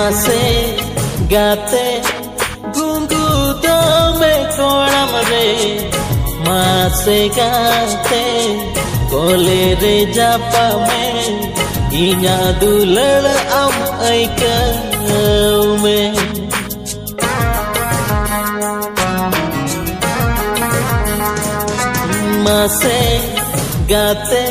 Mase gate gungu dome koram re Mase gate kole re japa me inya dulal am aikau me Mase gate